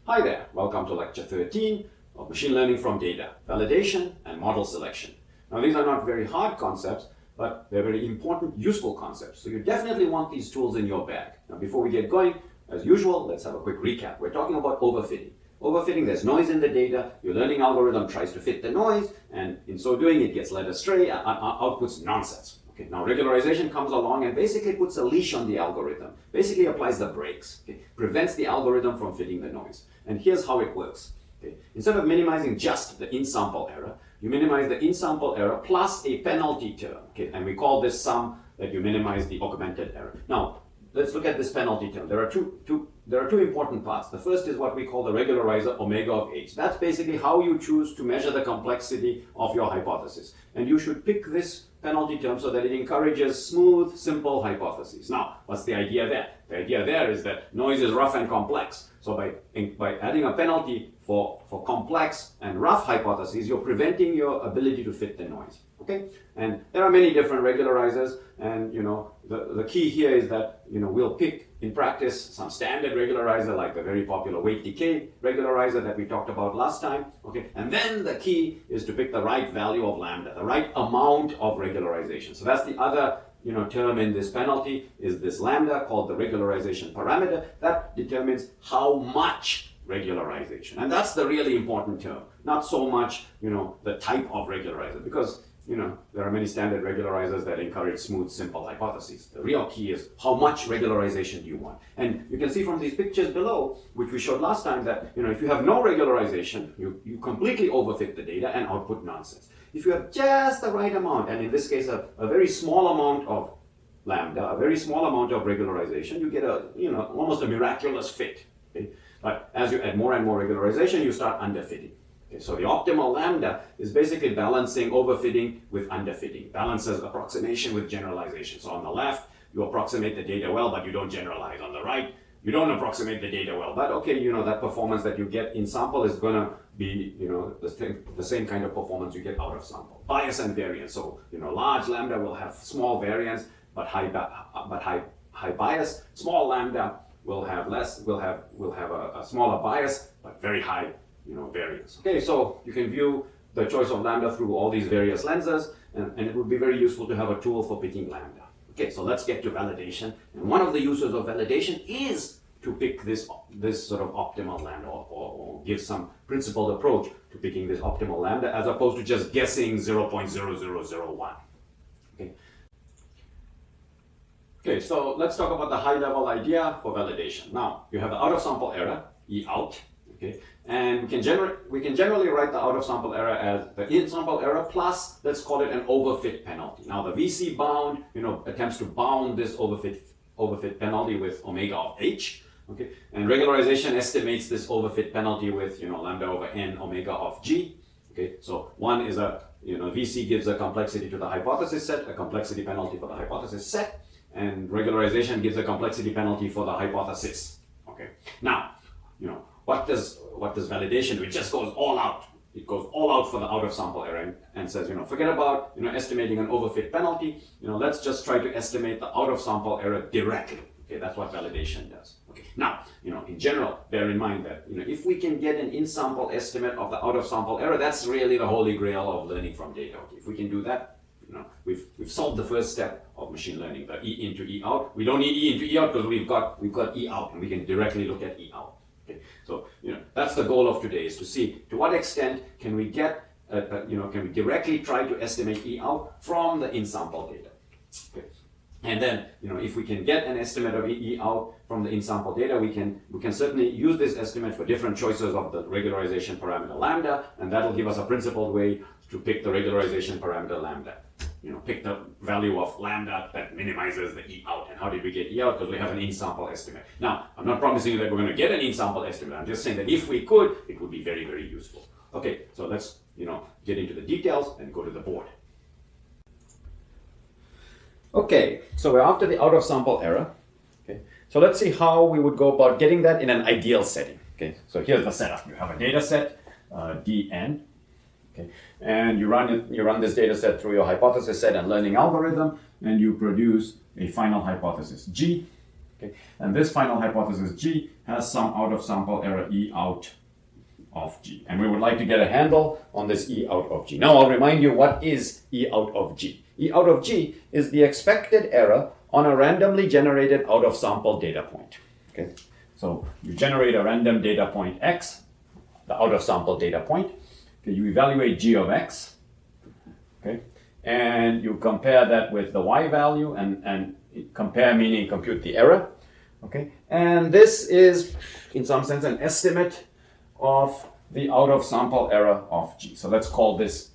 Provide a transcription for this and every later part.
Hi there, welcome to lecture 13 of Machine Learning from Data, Validation and Model Selection. Now these are not very hard concepts, but they're very important, useful concepts. So you definitely want these tools in your bag. Now before we get going, as usual, let's have a quick recap. We're talking about overfitting. Overfitting, there's noise in the data, your learning algorithm tries to fit the noise, and in so doing it gets led astray and outputs nonsense. Okay, now regularization comes along and basically puts a leash on the algorithm, basically applies the brakes, okay, prevents the algorithm from fitting the noise. And here's how it works. Okay. Instead of minimizing just the in-sample error, you minimize the in-sample error plus a penalty term, okay, and we call this sum that you minimize the augmented error. Now, let's look at this penalty term. There are two important parts. The first is what we call the regularizer omega of h. That's basically how you choose to measure the complexity of your hypothesis. And you should pick this penalty term so that it encourages smooth, simple hypotheses. Now, what's the idea there? The idea there is that noise is rough and complex. So by adding a penalty for complex and rough hypotheses, you're preventing your ability to fit the noise. Okay? And there are many different regularizers, and the key here is that we'll pick in practice some standard regularizer like the very popular weight decay regularizer that we talked about last time. Okay, and then the key is to pick the right value of lambda, the right amount of regularization. So that's the other term in this penalty, is this lambda called the regularization parameter that determines how much regularization. And that's the really important term, not so much the type of regularizer, because there are many standard regularizers that encourage smooth, simple hypotheses. The real key is how much regularization do you want. And you can see from these pictures below, which we showed last time, that if you have no regularization, you completely overfit the data and output nonsense. If you have just the right amount, and in this case a very small amount of lambda, a very small amount of regularization, you get almost a miraculous fit. Okay? But as you add more and more regularization, you start underfitting. Okay, so the optimal lambda is basically balancing overfitting with underfitting, balances approximation with generalization. So on the left, you approximate the data well, but you don't generalize. On the right, you don't approximate the data well, but okay, that performance that you get in sample is going to be, the same kind of performance you get out of sample. Bias and variance. So, large lambda will have small variance, but high bias. Small lambda will have a smaller bias, but very high variance. Okay, so you can view the choice of lambda through all these various lenses, and it would be very useful to have a tool for picking lambda. Okay, so let's get to validation. And one of the uses of validation is to pick this sort of optimal lambda, or give some principled approach to picking this optimal lambda, as opposed to just guessing 0.0001. Okay, so let's talk about the high-level idea for validation. Now, you have the out-of-sample error, E out. Okay, and we can generally write the out-of-sample error as the in-sample error plus, let's call it an overfit penalty. Now the VC bound, attempts to bound this overfit penalty with omega of h. Okay, and regularization estimates this overfit penalty with lambda over n omega of g. Okay, so one is VC gives a complexity to the hypothesis set, a complexity penalty for the hypothesis set, and regularization gives a complexity penalty for the hypothesis. Okay, now what does validation do? It just goes all out. It goes all out for the out-of-sample error and says, forget about estimating an overfit penalty. Let's just try to estimate the out-of-sample error directly. Okay, that's what validation does. Okay, now in general, bear in mind that if we can get an in-sample estimate of the out-of-sample error, that's really the holy grail of learning from data. Okay, if we can do that, we've solved the first step of machine learning, the E into E out. We don't need E into E out because we've got E out, and we can directly look at E out. Okay, so that's the goal of today, is to see to what extent can we get can we directly try to estimate E out from the in-sample data. Okay. And then if we can get an estimate of E out from the in-sample data, we can certainly use this estimate for different choices of the regularization parameter lambda, and that'll give us a principled way to pick the regularization parameter lambda. Pick the value of lambda that minimizes the E out. And how did we get E out? Because we have an in-sample estimate. Now, I'm not promising you that we're going to get an in-sample estimate. I'm just saying that if we could, it would be very, very useful. Okay, so let's get into the details and go to the board. Okay, so we're after the out-of-sample error. Okay, so let's see how we would go about getting that in an ideal setting. Okay, so here's the setup. You have a data set, Dn. Okay. And you run this data set through your hypothesis set and learning algorithm, and you produce a final hypothesis G. Okay. Okay? And this final hypothesis G has some out of sample error E out of G. And we would like to get a handle on this E out of G. Now I'll remind you what is E out of G. E out of G is the expected error on a randomly generated out of sample data point. Okay? So you generate a random data point X, the out of sample data point. Okay, you evaluate G of X. Okay? And you compare that with the Y value and compare meaning compute the error. Okay? And this is in some sense an estimate of the out of sample error of G. So let's call this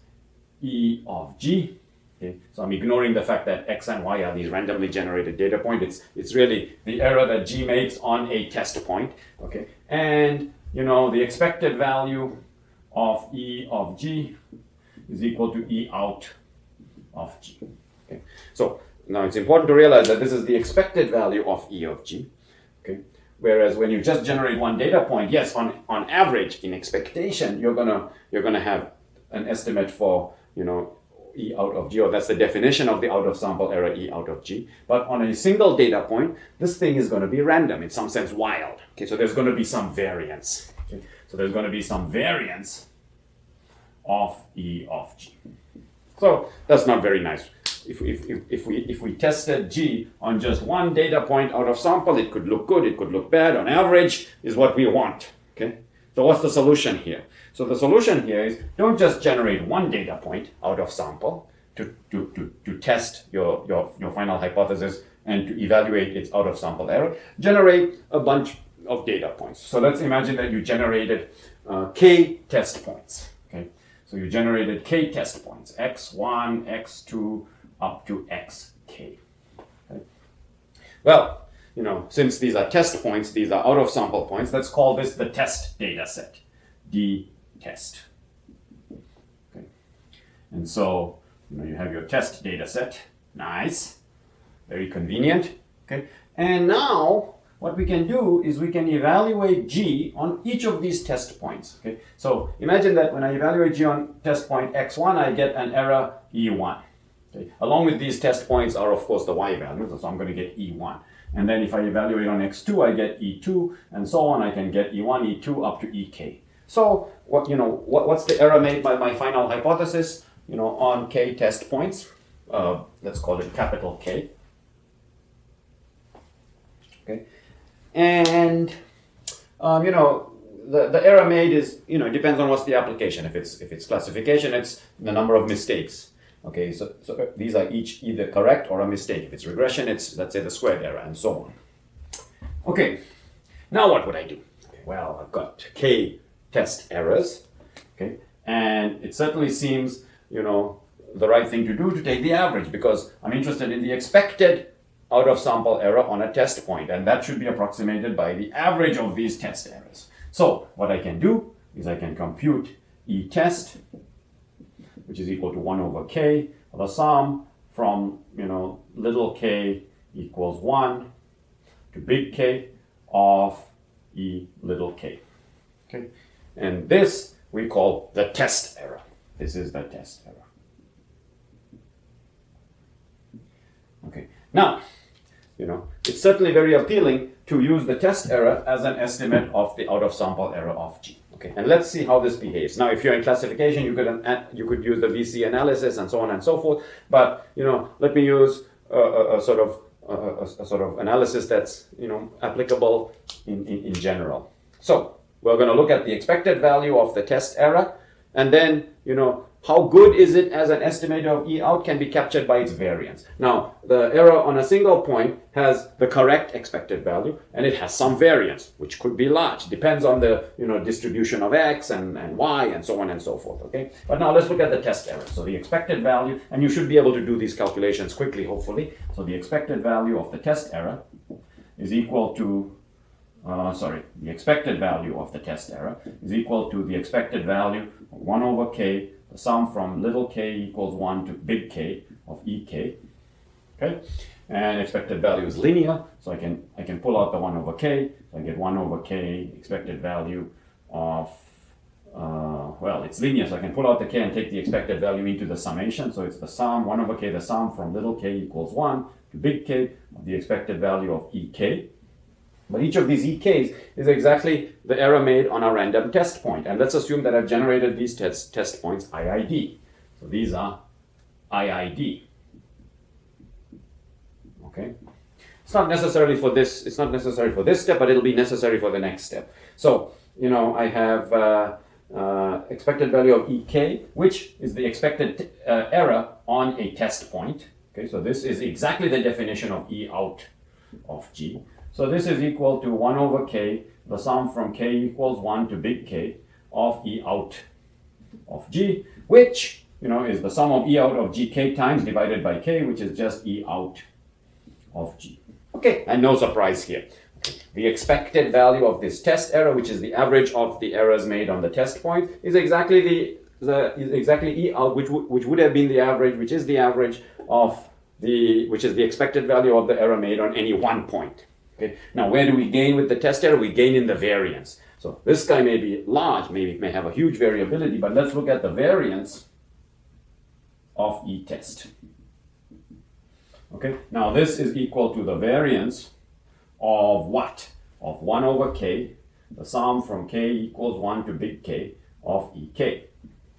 E of G. Okay. So I'm ignoring the fact that X and Y are these randomly generated data points. It's really the error that G makes on a test point. Okay. And you know the expected value of E of G is equal to E out of G. Okay. So now it's important to realize that this is the expected value of E of G. Okay. Whereas when you just generate one data point, yes, on average, in expectation, you're gonna have an estimate for E out of G, or that's the definition of the out of sample error E out of G. But on a single data point, this thing is going to be random, in some sense wild. Okay, so there's going to be some variance. Okay, so there's going to be some variance of E of G. So that's not very nice. If we tested G on just one data point out of sample, it could look good, it could look bad. On average is what we want. Okay. So what's the solution here? So the solution here is don't just generate one data point out of sample to test your final hypothesis and to evaluate its out of sample error. Generate a bunch of data points. So let's imagine that you generated K test points. Okay. So you generated K test points, X1, X2, up to xk. Okay. Well, since these are test points, these are out of sample points, let's call this the test data set, D test. Okay. And so, you have your test data set. Nice. Very convenient. Okay. And now what we can do is we can evaluate G on each of these test points. Okay. So imagine that when I evaluate G on test point x1, I get an error E1. Okay. Along with these test points are, of course, the Y values, so I'm going to get E1. And then if I evaluate on X2, I get E2, and so on. I can get E1, E2, up to EK. So what's the error made by my final hypothesis? On K test points, let's call it capital K. Okay, and the error made is it depends on what's the application. If it's classification, it's the number of mistakes. Okay, so these are each either correct or a mistake. If it's regression, it's, let's say, the squared error, and so on. Okay, now what would I do? Okay, well, I've got K test errors, okay, and it certainly seems, the right thing to do to take the average, because I'm interested in the expected out of sample error on a test point, and that should be approximated by the average of these test errors. So what I can do is I can compute E test, which is equal to 1 over K, the sum from, little k equals 1 to big K of E little k. Okay, and this we call the test error. This is the test error. Okay, now, it's certainly very appealing to use the test error as an estimate of the out of sample error of G. Okay, and let's see how this behaves. Now, if you're in classification, you could use the VC analysis and so on and so forth. But let me use a sort of analysis that's applicable in general. So we're going to look at the expected value of the test error, and then how good is it as an estimator of E out can be captured by its variance. Now, the error on a single point has the correct expected value, and it has some variance, which could be large. Depends on the distribution of X and Y and so on and so forth. Okay, but now let's look at the test error. So the expected value, and you should be able to do these calculations quickly, hopefully. So the expected value of the test error is equal to the expected value of the test error is equal to the expected value of 1 over K, the sum from little k equals 1 to big K of EK. Okay, and expected value is linear, so I can pull out the 1 over K, so I get 1 over K expected value of, it's linear, so I can pull out the K and take the expected value into the summation, so it's the sum, 1 over K, the sum from little k equals 1 to big K of the expected value of EK. But each of these EKs is exactly the error made on a random test point. And let's assume that I've generated these test points IID. So these are IID. Okay. It's not necessary for this step, but it'll be necessary for the next step. So, I have expected value of EK, which is the expected error on a test point. Okay, so this is exactly the definition of E out of G. So this is equal to 1 over K, the sum from K equals 1 to big K of E out of G, which, is the sum of E out of GK times divided by K, which is just E out of G. Okay, and no surprise here. The expected value of this test error, which is the average of the errors made on the test point, is exactly exactly E out, which would have been the average, which is the average of which is the expected value of the error made on any one point. Okay. Now, where do we gain with the test error? We gain in the variance. So this guy may be large, maybe it may have a huge variability, but let's look at the variance of E test. Okay. Now this is equal to the variance of what? Of 1 over K, the sum from K equals 1 to big K of EK.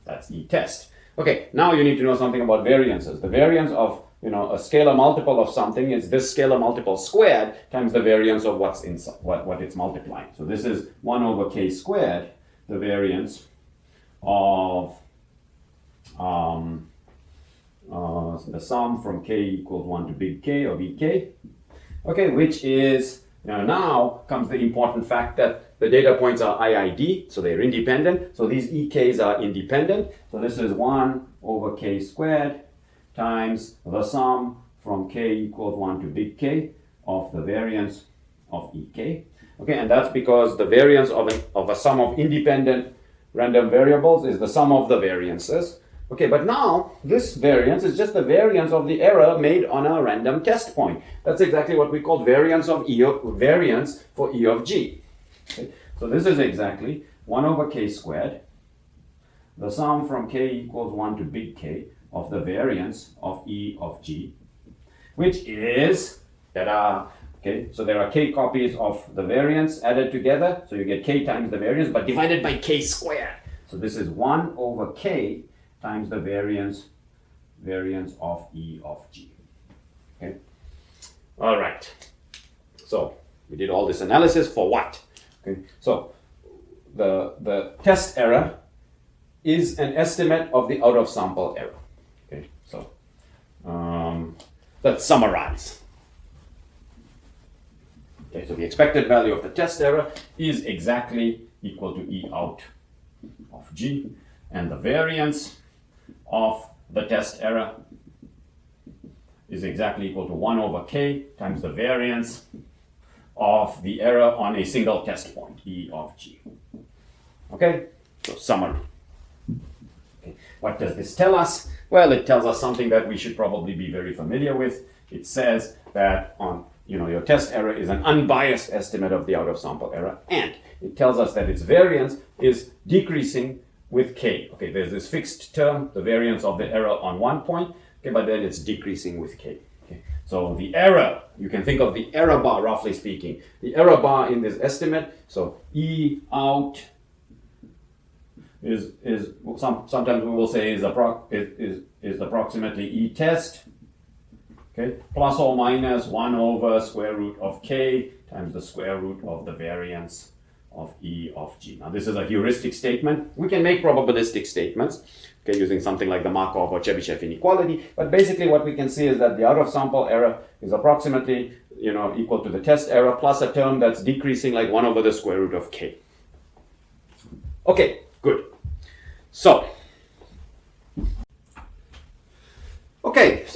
That's E test. Okay, now you need to know something about variances. The variance of a scalar multiple of something is this scalar multiple squared times the variance of what's inside, what it's multiplying. So this is 1 over K squared, the variance of the sum from K equals 1 to big K of EK. Okay, which is, now comes the important fact that the data points are IID, so they're independent. So these EKs are independent. So this is 1 over K squared times the sum from K equals 1 to big K of the variance of EK. Okay, and that's because the variance of a sum of independent random variables is the sum of the variances. Okay, but now this variance is just the variance of the error made on a random test point. That's exactly what we call variance for E of G. Okay, so this is exactly 1 over K squared, the sum from K equals 1 to big K of the variance of E of G, which is, okay, so there are K copies of the variance added together, so you get K times the variance, but divided by K squared. So this is 1 over K times the variance of E of G. Okay. All right. So we did all this analysis for what? Okay. So the test error is an estimate of the out of sample error. Okay. So let's summarize. Okay. So the expected value of the test error is exactly equal to E out of G, and the variance of the test error is exactly equal to 1 over K times the variance of the error on a single test point, E of G. Okay, so summary. Okay. What does this tell us? Well, it tells us something that we should probably be very familiar with. It says that your test error is an unbiased estimate of the out of sample error, and it tells us that its variance is decreasing with K. Okay, there's this fixed term, the variance of the error on one point, okay, but then it's decreasing with K. Okay. So the error, you can think of the error bar, roughly speaking. The error bar in this estimate, so E out is sometimes we will say is approximately E test, okay, plus or minus 1 over square root of K times the square root of the variance of E of G. Now this is a heuristic statement. We can make probabilistic statements, okay, using something like the Markov or Chebyshev inequality, but basically what we can see is that the out of sample error is approximately equal to the test error plus a term that's decreasing like 1 over the square root of K. Okay, good. So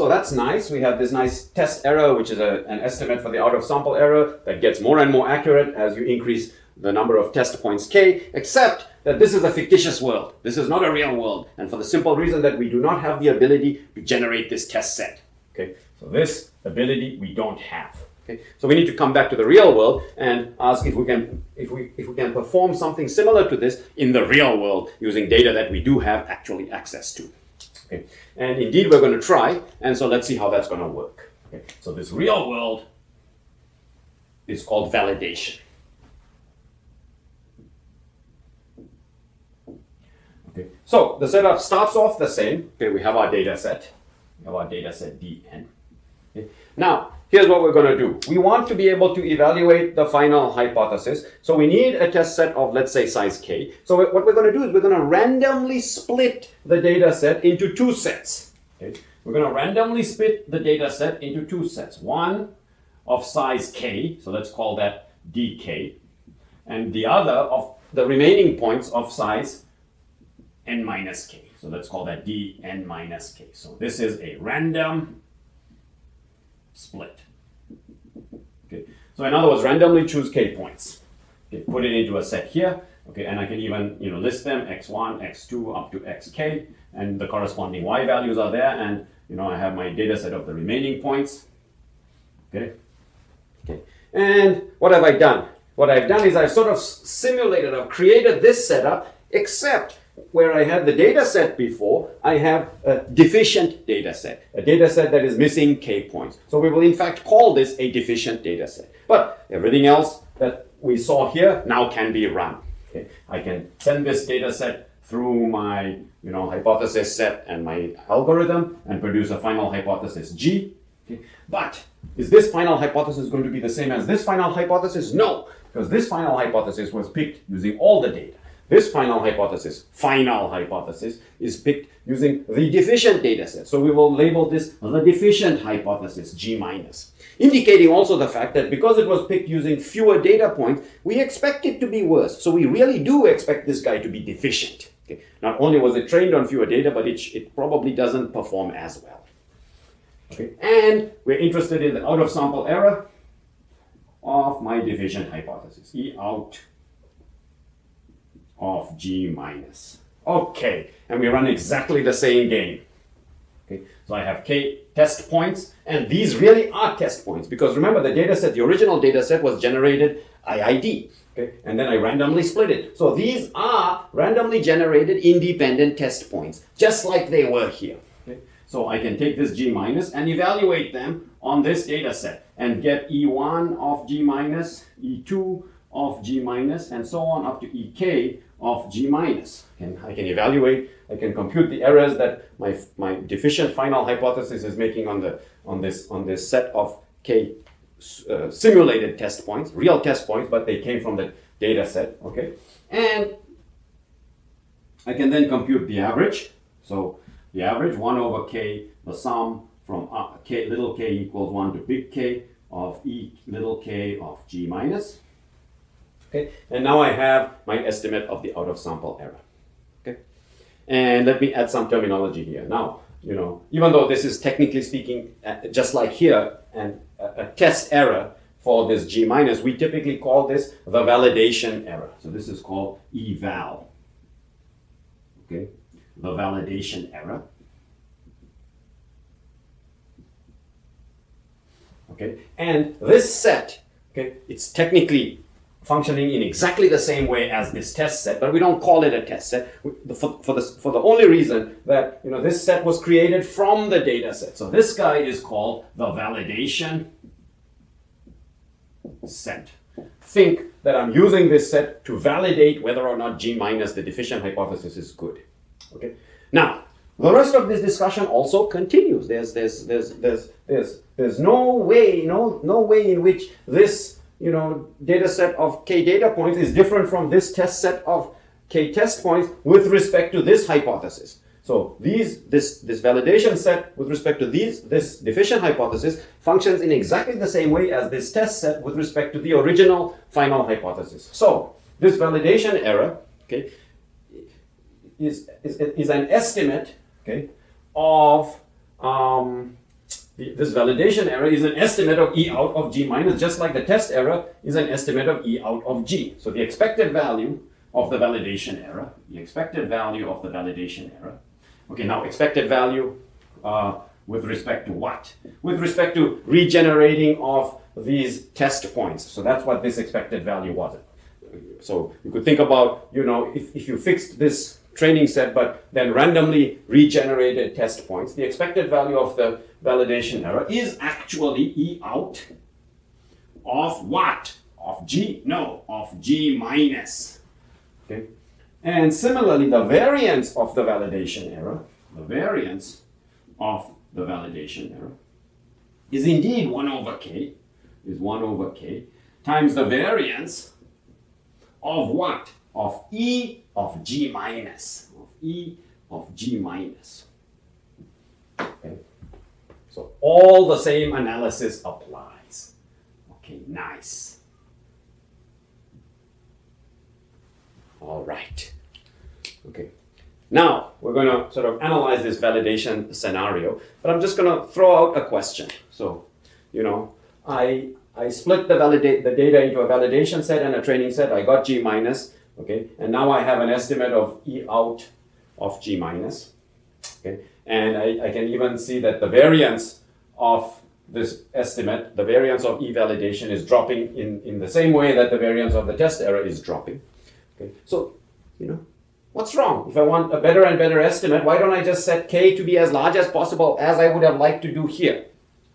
that's nice. We have this nice test error, which is an estimate for the out of sample error that gets more and more accurate as you increase the number of test points K, except that this is a fictitious world. This is not a real world, and for the simple reason that we do not have the ability to generate this test set. Okay, so this ability we don't have. Okay, so we need to come back to the real world and ask if we can perform something similar to this in the real world using data that we do have actually access to. Okay, and indeed we're going to try, and so let's see how that's going to work. Okay, so this real world is called validation. Okay, so the setup starts off the same. Okay, we have our data set. We have our data set Dn. Okay. Now, here's what we're going to do. We want to be able to evaluate the final hypothesis. So we need a test set of, let's say, size k. So what we're going to do is we're going to randomly split the data set into two sets. Okay. We're going to randomly split the data set into two sets. One of size k, so let's call that dk, and the other of the remaining points of size n minus k. So let's call that dn minus k. So this is a random split. Okay. So in other words, randomly choose k points. Okay. Put it into a set here. Okay, and I can even list them x1, x2 up to xk, and the corresponding y values are there, and I have my data set of the remaining points. Okay. Okay. And what have I done? What I've done is I've sort of simulated, I've created this setup, except where I had the data set before, I have a deficient data set, a data set that is missing k points. So we will in fact call this a deficient data set. But everything else that we saw here now can be run. Okay. I can send this data set through my hypothesis set and my algorithm and produce a final hypothesis G. Okay. But is this final hypothesis going to be the same as this final hypothesis? No, because this final hypothesis was picked using all the data. This final hypothesis is picked using the deficient data set. So we will label this the deficient hypothesis, G minus, indicating also the fact that because it was picked using fewer data points, we expect it to be worse. So we really do expect this guy to be deficient. Okay. Not only was it trained on fewer data, but it probably doesn't perform as well. Okay. And we're interested in the out-of-sample error of my deficient hypothesis, E out of G minus. Okay, and we run exactly the same game. Okay, so I have k test points, and these really are test points because remember the data set, the original data set was generated IID. Okay, and then I randomly split it. So these are randomly generated independent test points, just like they were here. Okay, so I can take this G minus and evaluate them on this data set and get E1 of G minus, E2 of G minus, and so on up to EK of G minus. And I can evaluate, I can compute the errors that my deficient final hypothesis is making on this set of k simulated test points, real test points, but they came from the data set. Okay, and I can then compute the average. So the average 1 over k, the sum from k little k equals 1 to big K of E little k of G minus. Okay, and now I have my estimate of the out-of-sample error. Okay, and let me add some terminology here. Now, even though this is technically speaking, just like here, and a test error for this G minus, we typically call this the validation error. So this is called eval. Okay, the validation error. Okay, and this set, okay, it's technically functioning in exactly the same way as this test set, but we don't call it a test set for the only reason that this set was created from the data set. So this guy is called the validation set. Think that I'm using this set to validate whether or not G minus, the deficient hypothesis, is good. Okay. Now the rest of this discussion also continues. There's no way in which this data set of k data points is different from this test set of k test points with respect to this hypothesis. So this validation set with respect to this deficient hypothesis functions in exactly the same way as this test set with respect to the original final hypothesis. So this validation error, okay, is an estimate, okay, of this validation error is an estimate of E out of G minus, just like the test error is an estimate of E out of G. So the expected value of the validation error, okay, now expected value with respect to what? With respect to regenerating of these test points. So that's what this expected value was. So you could think about, if you fixed this training set, but then randomly regenerated test points, the expected value of the validation error is actually E out of what? Of G? No, of G minus. Okay? And similarly, the variance of the validation error, is indeed 1 over k, times the variance of what? Of E of G minus. Okay? So all the same analysis applies. Okay, nice. All right. Okay. Now we're going to sort of analyze this validation scenario, but I'm just going to throw out a question. So, I split the data into a validation set and a training set. I got G minus, okay, and now I have an estimate of E out of G minus, okay, and I can even see that the variance of this estimate, the variance of E validation is dropping in the same way that the variance of the test error is dropping. Okay, so, what's wrong? If I want a better and better estimate, why don't I just set K to be as large as possible as I would have liked to do here?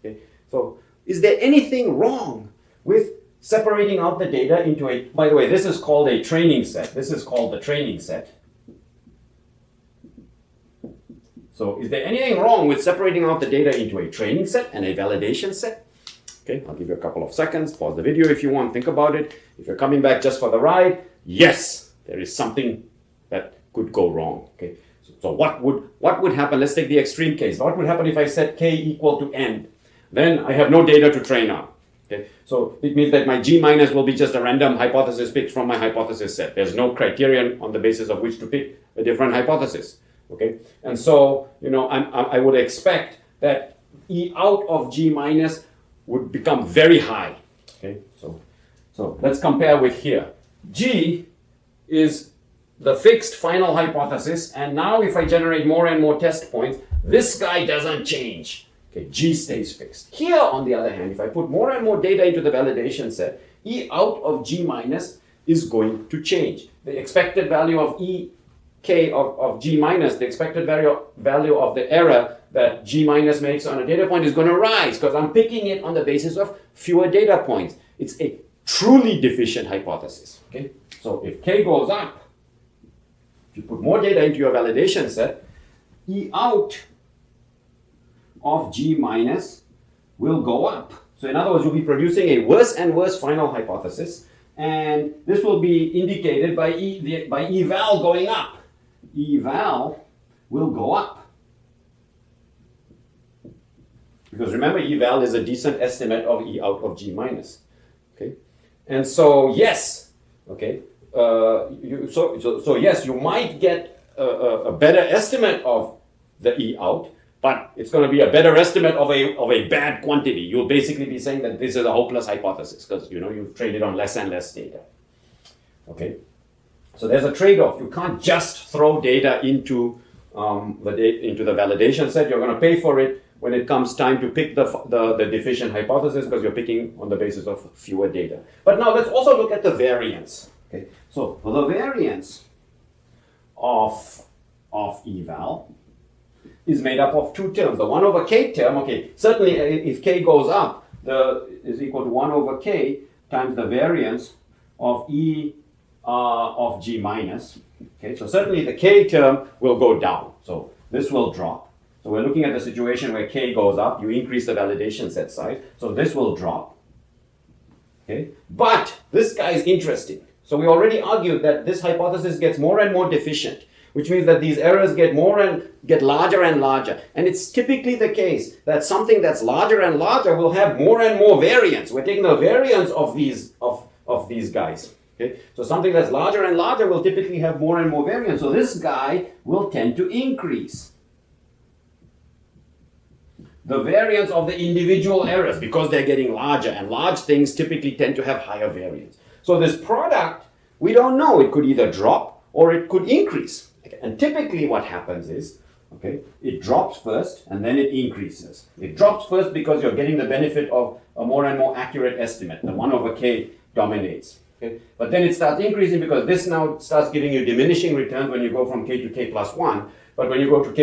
Okay, so is there anything wrong with separating out the data into a, by the way, this is called a training set. This is called the training set. So is there anything wrong with separating out the data into a training set and a validation set? Okay, I'll give you a couple of seconds. Pause the video if you want. Think about it. If you're coming back just for the ride, yes, there is something that could go wrong. Okay, so what would happen? Let's take the extreme case. What would happen if I set K equal to N? Then I have no data to train on. Okay, so it means that my G minus will be just a random hypothesis picked from my hypothesis set. There's no criterion on the basis of which to pick a different hypothesis. Okay, and so I would expect that E out of G minus would become very high. Okay, so let's compare with here. G is the fixed final hypothesis, and now if I generate more and more test points, this guy doesn't change. Okay, G stays fixed. Here, on the other hand, if I put more and more data into the validation set, E out of G minus is going to change. The expected value of E K of G minus, the expected value of the error that G minus makes on a data point is going to rise because I'm picking it on the basis of fewer data points. It's a truly deficient hypothesis. Okay, so if K goes up, if you put more data into your validation set, E out of G minus will go up. So in other words, you'll be producing a worse and worse final hypothesis, and this will be indicated by eval going up. Eval will go up. Because remember, eval is a decent estimate of E out of G minus. Okay, and so yes, okay, yes, you might get a better estimate of the E out, but it's going to be a better estimate of a bad quantity. You'll basically be saying that this is a hopeless hypothesis because you've trained it on less and less data. Okay, so there's a trade-off. You can't just throw data into the validation set. You're going to pay for it when it comes time to pick the deficient hypothesis because you're picking on the basis of fewer data. But now let's also look at the variance. Okay, so for the variance of eval is made up of two terms. The 1 over k term, okay, certainly if k goes up, is equal to 1 over k times the variance of E of G minus. Okay, so certainly the k term will go down. So this will drop. So we're looking at the situation where k goes up, you increase the validation set size, so this will drop. Okay, but this guy is interesting. So we already argued that this hypothesis gets more and more deficient, which means that these errors get larger and larger. And it's typically the case that something that's larger and larger will have more and more variance. We're taking the variance of these guys. Okay? So something that's larger and larger will typically have more and more variance. So this guy will tend to increase the variance of the individual errors because they're getting larger, and large things typically tend to have higher variance. So this product, we don't know. It could either drop or it could increase. And typically what happens is, okay, it drops first and then it increases. It drops first because you're getting the benefit of a more and more accurate estimate. The 1 over k dominates. Okay? But then it starts increasing because this now starts giving you diminishing returns when you go from k to k plus 1. But when you go from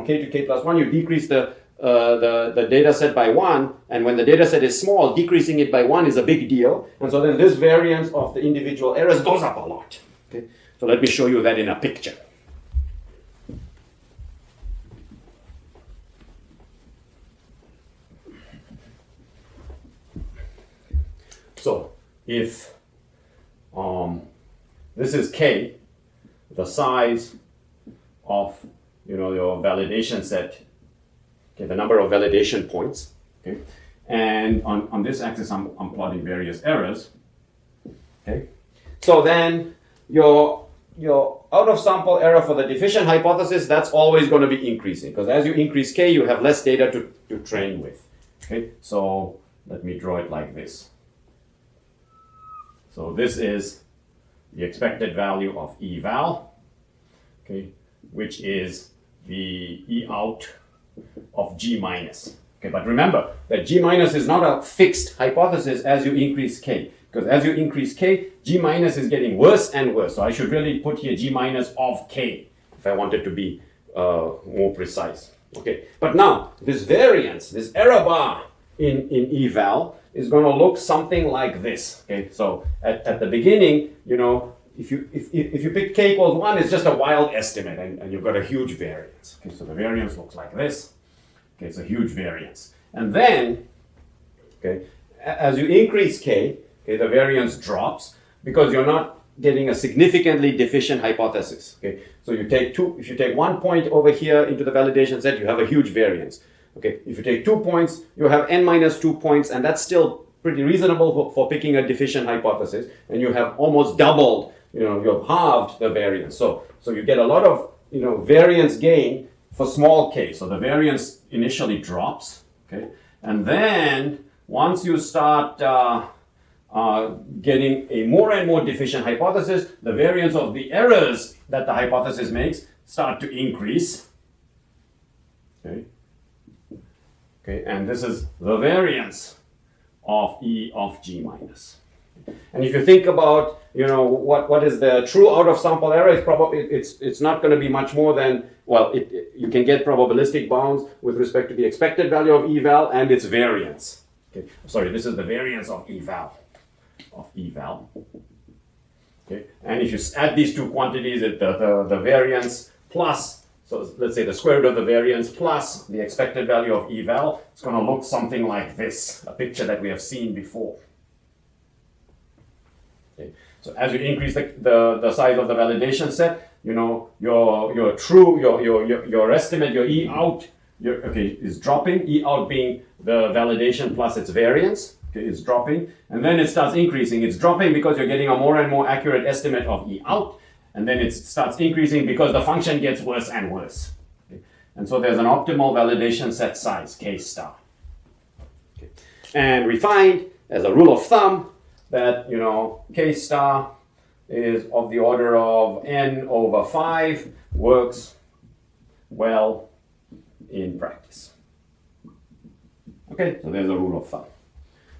k to k plus 1, you decrease the the data set by 1, and when the data set is small, decreasing it by 1 is a big deal. And so then this variance of the individual errors goes up a lot. Okay? So let me show you that in a picture. So if this is K, the size of your validation set, okay, the number of validation points, okay, and on this axis I'm plotting various errors, okay. So then your out of sample error for the deficient hypothesis, that's always going to be increasing, because as you increase K, you have less data to train with, okay. So let me draw it like this. So this is the expected value of eval, okay, which is the E out of G minus. Okay, but remember that G minus is not a fixed hypothesis as you increase K, because as you increase K, G minus is getting worse and worse. So I should really put here G minus of K if I wanted to be more precise. Okay, but now this variance, this error bar in eval is going to look something like this. Okay, so at the beginning, if you pick K equals 1, it's just a wild estimate, and you've got a huge variance. Okay, so the variance looks like this. Okay, it's a huge variance. And then, okay, as you increase K, okay, the variance drops because you're not getting a significantly deficient hypothesis. Okay, so if you take 1 point over here into the validation set, you have a huge variance. Okay, if you take 2 points, you have n minus 2 points, and that's still pretty reasonable for picking a deficient hypothesis, and you have almost doubled, you've halved the variance. So you get a lot of, variance gain for small k. So the variance initially drops, okay, and then once you start getting a more and more deficient hypothesis, the variance of the errors that the hypothesis makes start to increase, okay. Okay, and this is the variance of E of G minus. And if you think about, what is the true out of sample error, it's not going to be much more than, you can get probabilistic bounds with respect to the expected value of eval and its variance. Okay, sorry, this is the variance of eval. Okay, and if you add these two quantities, the variance plus, so let's say the square root of the variance plus the expected value of eval, it's going to look something like this, a picture that we have seen before. Okay. So as you increase the size of the validation set, your estimate, your E out, is dropping. E out being the validation plus its variance, okay, is dropping, and then it starts increasing. It's dropping because you're getting a more and more accurate estimate of E out. And then it starts increasing because the function gets worse and worse. Okay. And so there's an optimal validation set size, K star. Okay. And we find, as a rule of thumb, that K star is of the order of n over 5, works well in practice. Okay, so there's a rule of thumb.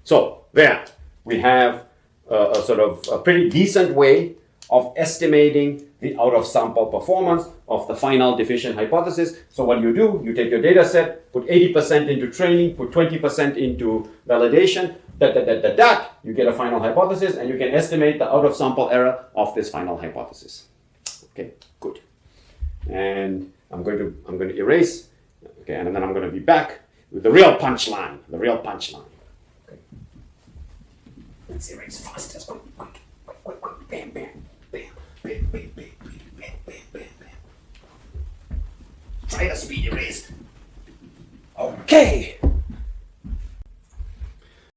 So there we have a sort of a pretty decent way of estimating the out-of-sample performance of the final deficient hypothesis. So what you do, you take your data set, put 80% into training, put 20% into validation, you get a final hypothesis, and you can estimate the out-of-sample error of this final hypothesis. Okay, good. And I'm going to erase, okay, and then I'm going to be back with the real punchline, Okay. Let's erase fast as quick, bam, bam. Bam. Try the speed erase. Okay.